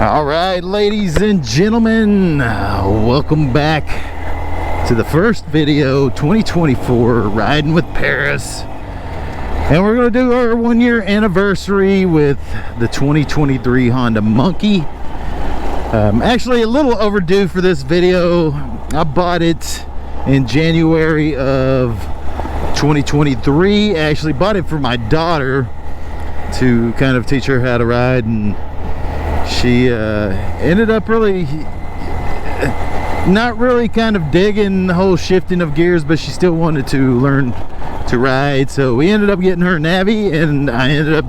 All right, ladies and gentlemen, welcome back to the first video 2024 Riding with Paris. And we're going to do our 1-year anniversary with the 2023 Honda Monkey. Actually a little overdue for this video. I bought it in January of 2023. I actually bought it for my daughter to kind of teach her how to ride, and she ended up really not really kind of digging the whole shifting of gears, but she still wanted to learn to ride. So we ended up getting her Navi, and I ended up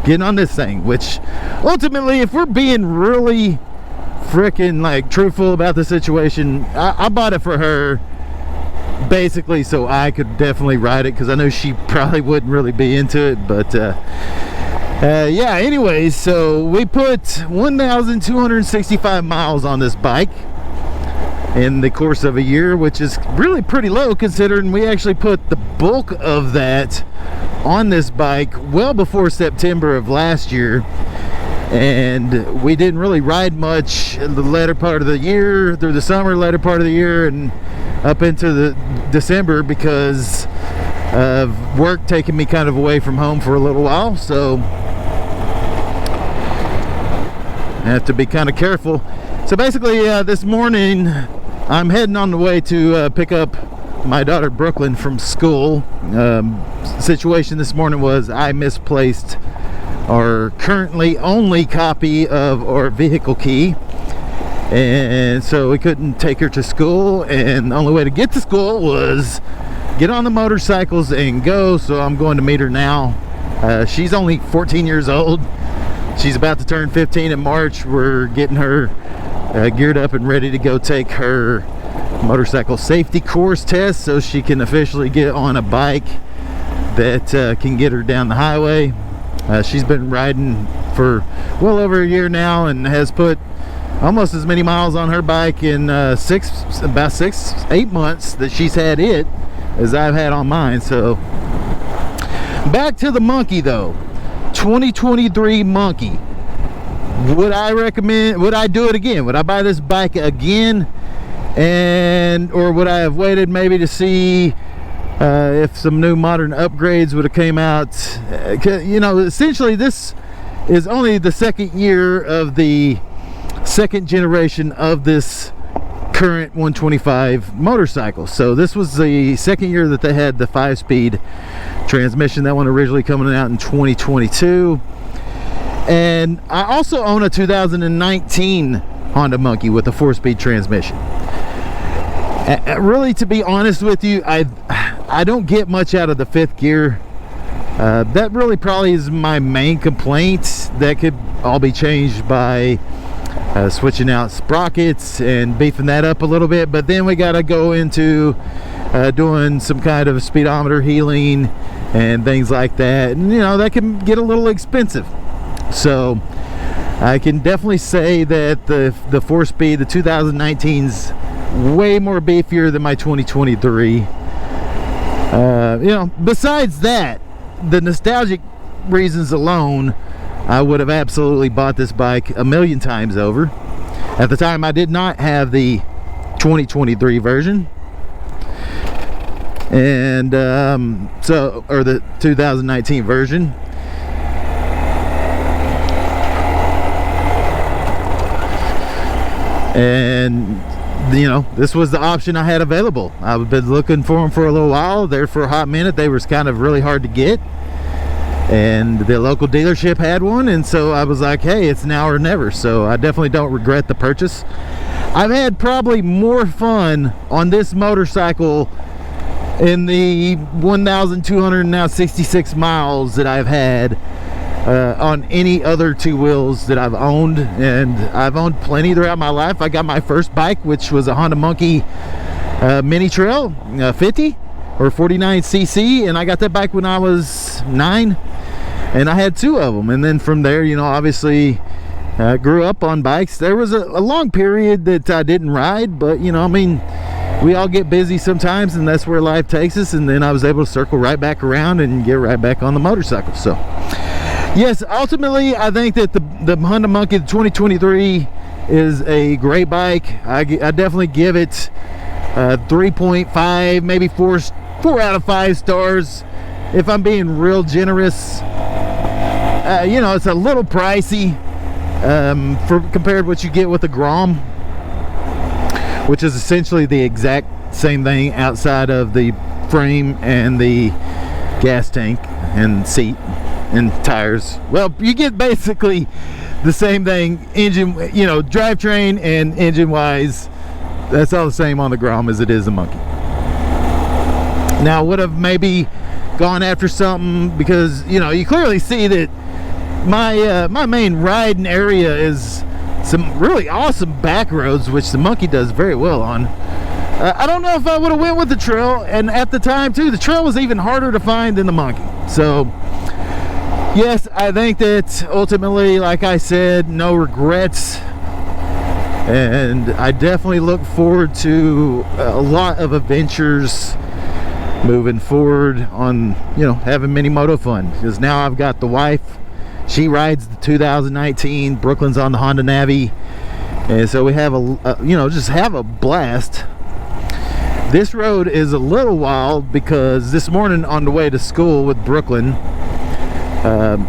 getting on this thing, which ultimately, if we're being really freaking like truthful about the situation, I bought it for her basically so I could definitely ride it, because I know she probably wouldn't really be into it. But yeah, anyways, so we put 1,265 miles on this bike in the course of a year, which is really pretty low considering we actually put the bulk of that on this bike well before September of last year, and we didn't really ride much in the latter part of the year, through the summer, latter part of the year, and up into the December, because of work taking me kind of away from home for a little while. So I have to be kind of careful. So basically this morning I'm heading on the way to pick up my daughter Brooklyn from school. Situation this morning was I misplaced our currently only copy of our vehicle key, and so we couldn't take her to school, and the only way to get to school was get on the motorcycles and go. So I'm going to meet her now. She's only 14 years old. She's about to turn 15 in March. We're getting her geared up and ready to go take her motorcycle safety course test, so she can officially get on a bike that can get her down the highway. She's been riding for well over a year now and has put almost as many miles on her bike in about 6-8 months that she's had it as I've had on mine. So back to the Monkey though. 2023 Monkey. Would I recommend, would I do it again? Would I buy this bike again? Or would I have waited maybe to see if some new modern upgrades would have came out? You know, essentially this is only the second year of the second generation of this current 125 motorcycle. So this was the second year that they had the 5-speed transmission. That one originally coming out in 2022. And I also own a 2019 Honda Monkey with a 4-speed transmission. Really, to be honest with you, I don't get much out of the 5th gear. That really probably is my main complaint. That could all be changed by switching out sprockets and beefing that up a little bit, but then we got to go into doing some kind of speedometer healing and things like that, and you know, that can get a little expensive. So I can definitely say that the 4-speed, the 2019's way more beefier than my 2023. You know, besides that, the nostalgic reasons alone, I would have absolutely bought this bike a million times over. At the time, I did not have the 2023 version, and or the 2019 version. And you know, this was the option I had available. I've been looking for them for a little while. There for a hot minute, they were kind of really hard to get, and the local dealership had one, and so I was like, hey, it's now or never. So I definitely don't regret the purchase. I've had probably more fun on this motorcycle in the 1,266 miles that I've had on any other two wheels that I've owned, and I've owned plenty throughout my life. I got my first bike, which was a Honda Monkey Mini Trail 50 or 49cc, and I got that bike when I was 9, and I had 2 of them. And then from there, you know, obviously grew up on bikes. There was a long period that I didn't ride, but you know, I mean, we all get busy sometimes, and that's where life takes us. And then I was able to circle right back around and get right back on the motorcycle. So yes, ultimately I think that the Honda Monkey 2023 is a great bike. I definitely give it 3.5, maybe 4 out of 5 stars if I'm being real generous. You know, it's a little pricey for compared to what you get with the Grom, which is essentially the exact same thing outside of the frame and the gas tank and seat and tires. Well, you get basically the same thing, engine, you know, drivetrain and engine wise. That's all the same on the Grom as it is the Monkey. Now, would have maybe gone after something, because you know, you clearly see that my main riding area is some really awesome back roads, which the Monkey does very well on. I don't know if I would have went with the trail, and at the time too, the trail was even harder to find than the Monkey. So yes, I think that ultimately, like I said, no regrets, and I definitely look forward to a lot of adventures moving forward on, you know, having mini moto fun, because now I've got the wife. She rides the 2019. Brooklyn's on the Honda Navi, and so we have you know, just have a blast. This road is a little wild because this morning on the way to school with Brooklyn,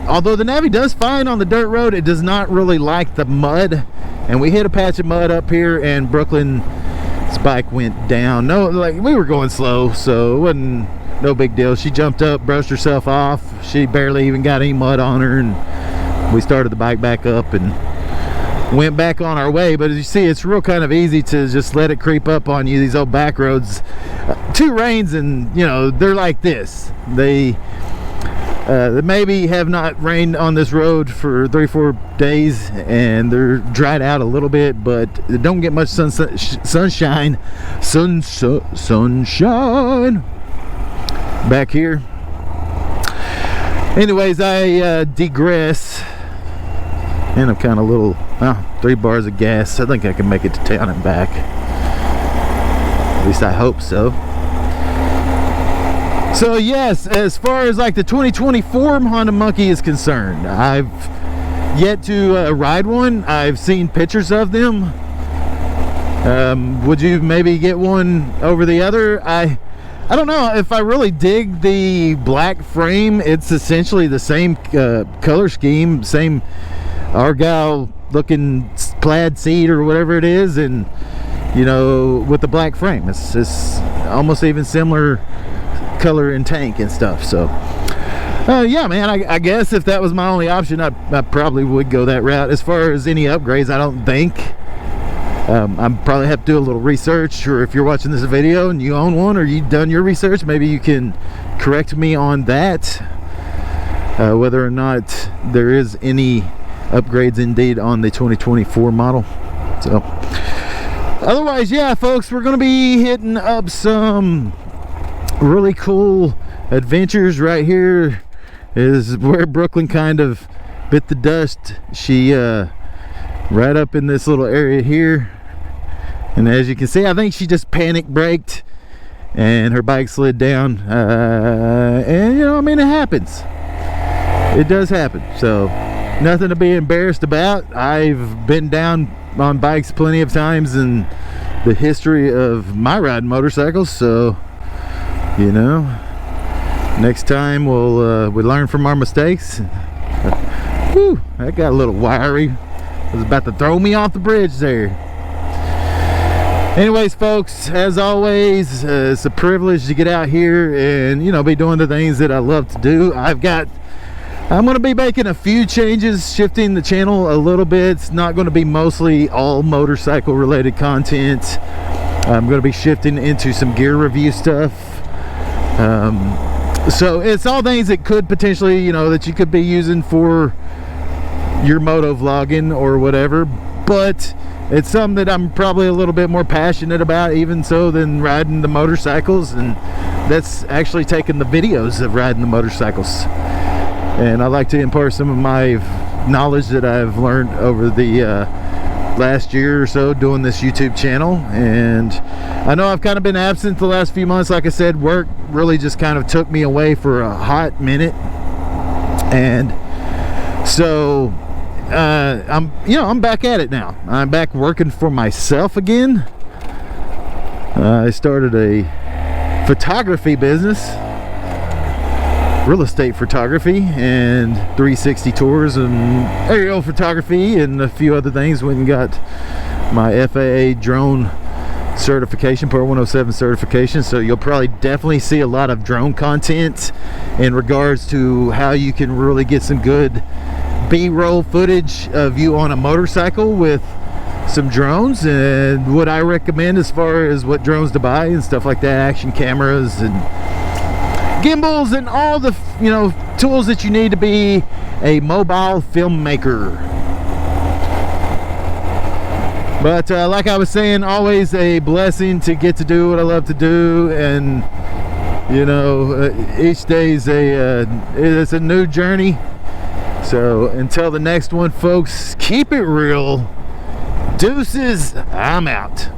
although the Navi does fine on the dirt road, it does not really like the mud, and we hit a patch of mud up here and Brooklyn's bike went down. No, like, we were going slow, so it wasn't no big deal. She jumped up, brushed herself off. She barely even got any mud on her, and we started the bike back up and went back on our way. But as you see, it's real kind of easy to just let it creep up on you, these old back roads. 2 rains and, you know, they're like this. They maybe have not rained on this road for 3-4 days, and they're dried out a little bit, but they don't get much sunshine back here. Anyways, I digress, and I'm kind of little 3 bars of gas. I think I can make it to town and back, at least I hope so. So yes, as far as like the 2024 Honda Monkey is concerned, I've yet to ride one. I've seen pictures of them. Would you maybe get one over the other? I don't know if I really dig the black frame. It's essentially the same color scheme, same Argyle looking plaid seat or whatever it is, and you know, with the black frame, it's almost even similar color and tank and stuff. So yeah, man, I guess if that was my only option, I probably would go that route. As far as any upgrades, I don't think. I probably have to do a little research, or if you're watching this video and you own one or you've done your research, maybe you can correct me on that, whether or not there is any upgrades indeed on the 2024 model. So otherwise, yeah, folks, we're gonna be hitting up some really cool adventures. Right here is where Brooklyn kind of bit the dust. She right up in this little area here, and as you can see, I think she just panic braked and her bike slid down, and you know, I mean, it happens. It does happen, so nothing to be embarrassed about. I've been down on bikes plenty of times in the history of my riding motorcycles, so you know, next time we'll learn from our mistakes. Whew, that got a little wiry. It was about to throw me off the bridge there. Anyways, folks, as always, it's a privilege to get out here and, you know, be doing the things that I love to do. I'm going to be making a few changes, shifting the channel a little bit. It's not going to be mostly all motorcycle related content. I'm going to be shifting into some gear review stuff. So it's all things that could potentially, you know, that you could be using for your moto vlogging or whatever, but it's something that I'm probably a little bit more passionate about, even so, than riding the motorcycles, and that's actually taking the videos of riding the motorcycles. And I like to impart some of my knowledge that I've learned over the last year or so doing this YouTube channel. And I know I've kind of been absent the last few months. Like I said, work really just kind of took me away for a hot minute, and So I'm back at it now. I'm back working for myself again. I started a photography business, real estate photography, and 360 tours and aerial photography and a few other things. Went and got my FAA drone certification, Part 107 certification. So you'll probably definitely see a lot of drone content in regards to how you can really get some good B-roll footage of you on a motorcycle with some drones, and what I recommend as far as what drones to buy and stuff like that, action cameras and gimbals and all the tools that you need to be a mobile filmmaker. But like I was saying, always a blessing to get to do what I love to do, and each day is it's a new journey. So until the next one, folks, keep it real. Deuces, I'm out.